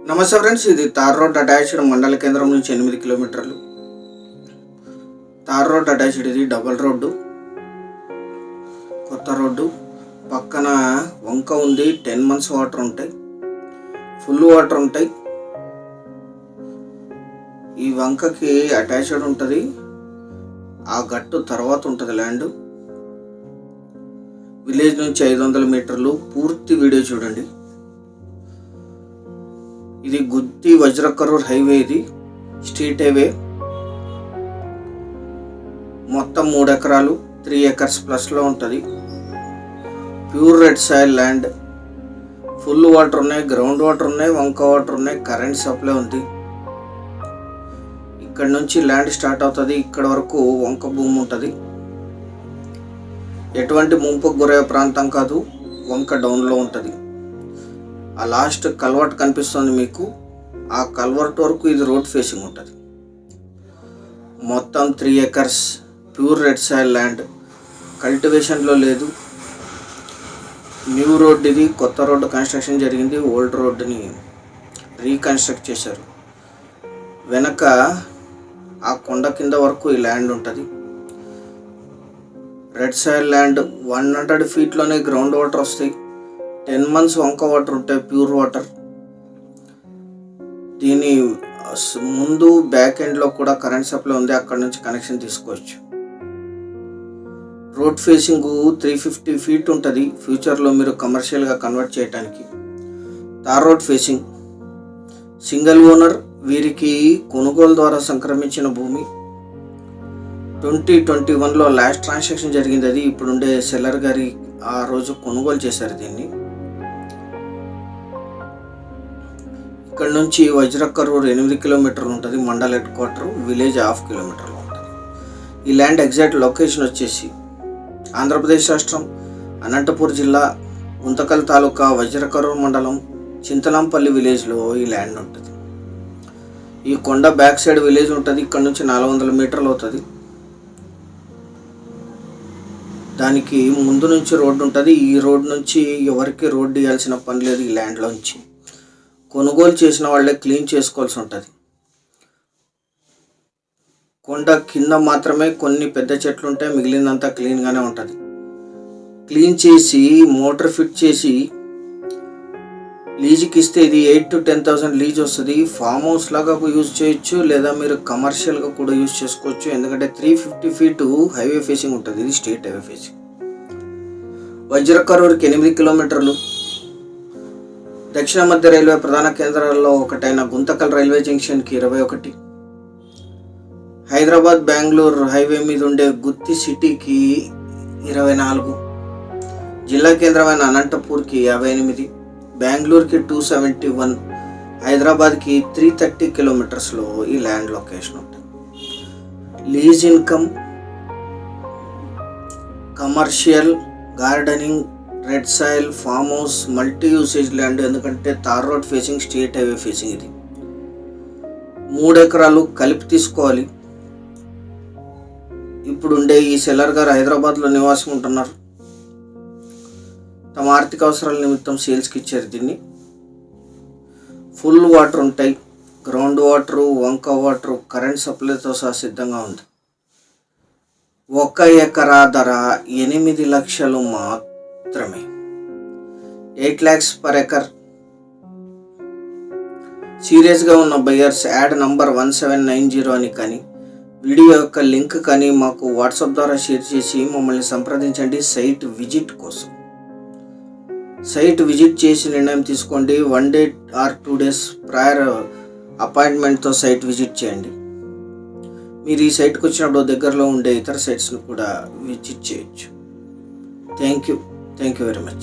నమస్తే ఫ్రెండ్స్, ఇది tar road attached మండల కేంద్రం నుంచి 8 కిలోమీటర్లు. తార్ రోడ్ అటాచ్డ్, ఇది డబల్ రోడ్డు, కొత్త రోడ్డు. పక్కన వంక ఉంది, 10 months వాటర్ ఉంటాయి, ఫుల్ వాటర్ ఉంటాయి. ఈ వంకకి అటాచ్డ్ ఉంటుంది, ఆ గట్టు తర్వాత ఉంటుంది ల్యాండ్. విలేజ్ నుంచి 500 మీటర్లు. పూర్తి వీడియో చూడండి. ఇది గుత్తి వజ్రకరూర్ హైవే, ఇది స్ట్రీట్ హైవే. మొత్తం 3 ఎకరాలు, 3 acres ప్లస్లో ఉంటుంది. Pure red soil land. Full water ఉన్నాయి, గ్రౌండ్ వాటర్ ఉన్నాయి, వంక వాటర్ ఉన్నాయి, కరెంట్ సప్లై ఉంది. ఇక్కడ నుంచి ల్యాండ్ స్టార్ట్ అవుతుంది, ఇక్కడ వరకు వంక భూమి ఉంటుంది. ఎటువంటి ముంపుకు గురయ్యే ప్రాంతం కాదు, వంక డౌన్లో ఉంటుంది. ఆ లాస్ట్ కల్వర్ట్ కనిపిస్తుంది మీకు, ఆ కల్వర్ట్ వరకు ఇది రోడ్ ఫేసింగ్ ఉంటుంది. మొత్తం 3 acres pure red soil land. కల్టివేషన్లో లేదు. న్యూ రోడ్, ఇది కొత్త రోడ్డు కన్స్ట్రక్షన్ జరిగింది. ఓల్డ్ రోడ్డుని రీకన్స్ట్రక్ట్ చేశారు. వెనక ఆ కొండ కింద వరకు ఈ ల్యాండ్ ఉంటుంది. Red soil land. 100 feetలోనే గ్రౌండ్ వాటర్ వస్తాయి. 10 months వంక వాటర్ ఉంటాయి, ప్యూర్ వాటర్. దీని ముందు బ్యాక్ ఎండ్లో కూడా కరెంట్ సప్లై ఉంది, అక్కడ నుంచి కనెక్షన్ తీసుకోవచ్చు. రోడ్ ఫేసింగ్ 350 feet ఉంటుంది. ఫ్యూచర్లో మీరు కమర్షియల్గా కన్వర్ట్ చేయడానికి. తార్ రోడ్ ఫేసింగ్. Single owner. వీరికి కొనుగోలు ద్వారా సంక్రమించిన భూమి. 2021లో లాస్ట్ ట్రాన్సాక్షన్ జరిగింది. అది ఇప్పుడుండే సెల్లర్ గారి ఆ రోజు కొనుగోలు చేశారు దీన్ని. ఇక్కడ నుంచి వజ్రకరూర్ 8 కిలోమీటర్లు ఉంటుంది. Mandal head quarter. విలేజ్ 1/2 kilometerలో ఉంటుంది. ఈ ల్యాండ్ ఎగ్జాక్ట్ లొకేషన్ వచ్చేసి ఆంధ్రప్రదేశ్ రాష్ట్రం, అనంతపూర్ జిల్లా, గుంతకల్ తాలూకా, వజ్రకరూర్ మండలం, చింతలంపల్లి విలేజ్లో ఈ ల్యాండ్ ఉంటుంది. ఈ కొండ బ్యాక్ సైడ్ విలేజ్ ఉంటుంది. ఇక్కడ నుంచి 400 మీటర్లు అవుతుంది. దానికి ముందు నుంచి రోడ్డు ఉంటుంది. ఈ రోడ్ నుంచి ఎవరికి రోడ్డు ఇవ్వాల్సిన పని లేదు. ఈ ల్యాండ్లోంచి కొనుగోలు చేసిన వాళ్ళే క్లీన్ చేసుకోవాల్సి ఉంటుంది. కొండ కింద మాత్రమే కొన్ని పెద్ద చెట్లు ఉంటాయి, మిగిలినంతా క్లీన్గానే ఉంటుంది. క్లీన్ చేసి మోటార్ ఫిట్ చేసి లీజుకి ఇస్తే ఇది 8,000 to 10,000 లీజ్ వస్తుంది. ఫామ్ హౌస్ లాగా యూజ్ చేయొచ్చు, లేదా మీరు కమర్షియల్గా కూడా యూజ్ చేసుకోవచ్చు. ఎందుకంటే 350 feet హైవే ఫేసింగ్ ఉంటుంది. ఇది స్టేట్ హైవే ఫేసింగ్. వజ్రకరూర్కి 8 కిలోమీటర్లు. దక్షిణ మధ్య రైల్వే ప్రధాన కేంద్రాల్లో ఒకటైన గుంతకల్ రైల్వే జంక్షన్కి 21. హైదరాబాద్ బెంగళూరు హైవే మీద ఉండే గుత్తి సిటీకి 24. జిల్లా కేంద్రమైన అనంతపూర్కి 58. బెంగళూరుకి 271. హైదరాబాద్కి 330 kilometersలో ఈ ల్యాండ్ లొకేషన్ ఉంటుంది. Lease income, commercial, gardening, red soil, farm house, multi usage land. ఎందుకంటే tar road facing, street highway facing. ఇది 3 ఎకరాలు కలిపి తీసుకోవాలి. ఇప్పుడుండే ఈ సెల్లర్ గారు హైదరాబాద్లో నివాసం ఉంటున్నారు. తమ ఆర్థిక అవసరాల నిమిత్తం సేల్స్కి ఇచ్చారు దీన్ని. ఫుల్ వాటర్ ఉంటాయి, గ్రౌండ్ వాటరు, వంక వాటరు, కరెంట్ సప్లైతో సహా సిద్ధంగా ఉంది. 1 ఎకరా ధర 8 లక్షలు మాత్రమే. 8 lakhs per acre. సీరియస్గా ఉన్న బయర్స్ యాడ్ నంబర్ 1790 అని కానీ, వీడియో యొక్క లింక్ కానీ మాకు వాట్సాప్ ద్వారా షేర్ చేసి మమ్మల్ని సంప్రదించండి సైట్ విజిట్ కోసం. సైట్ విజిట్ చేసి నిర్ణయం తీసుకోండి. 1 day or 2 days ప్రయర్ అపాయింట్మెంట్తో సైట్ విజిట్ చేయండి. మీరు ఈ సైట్కి వచ్చినప్పుడు దగ్గరలో ఉండే ఇతర సైట్స్ను కూడా విజిట్ చేయొచ్చు. Thank you very much.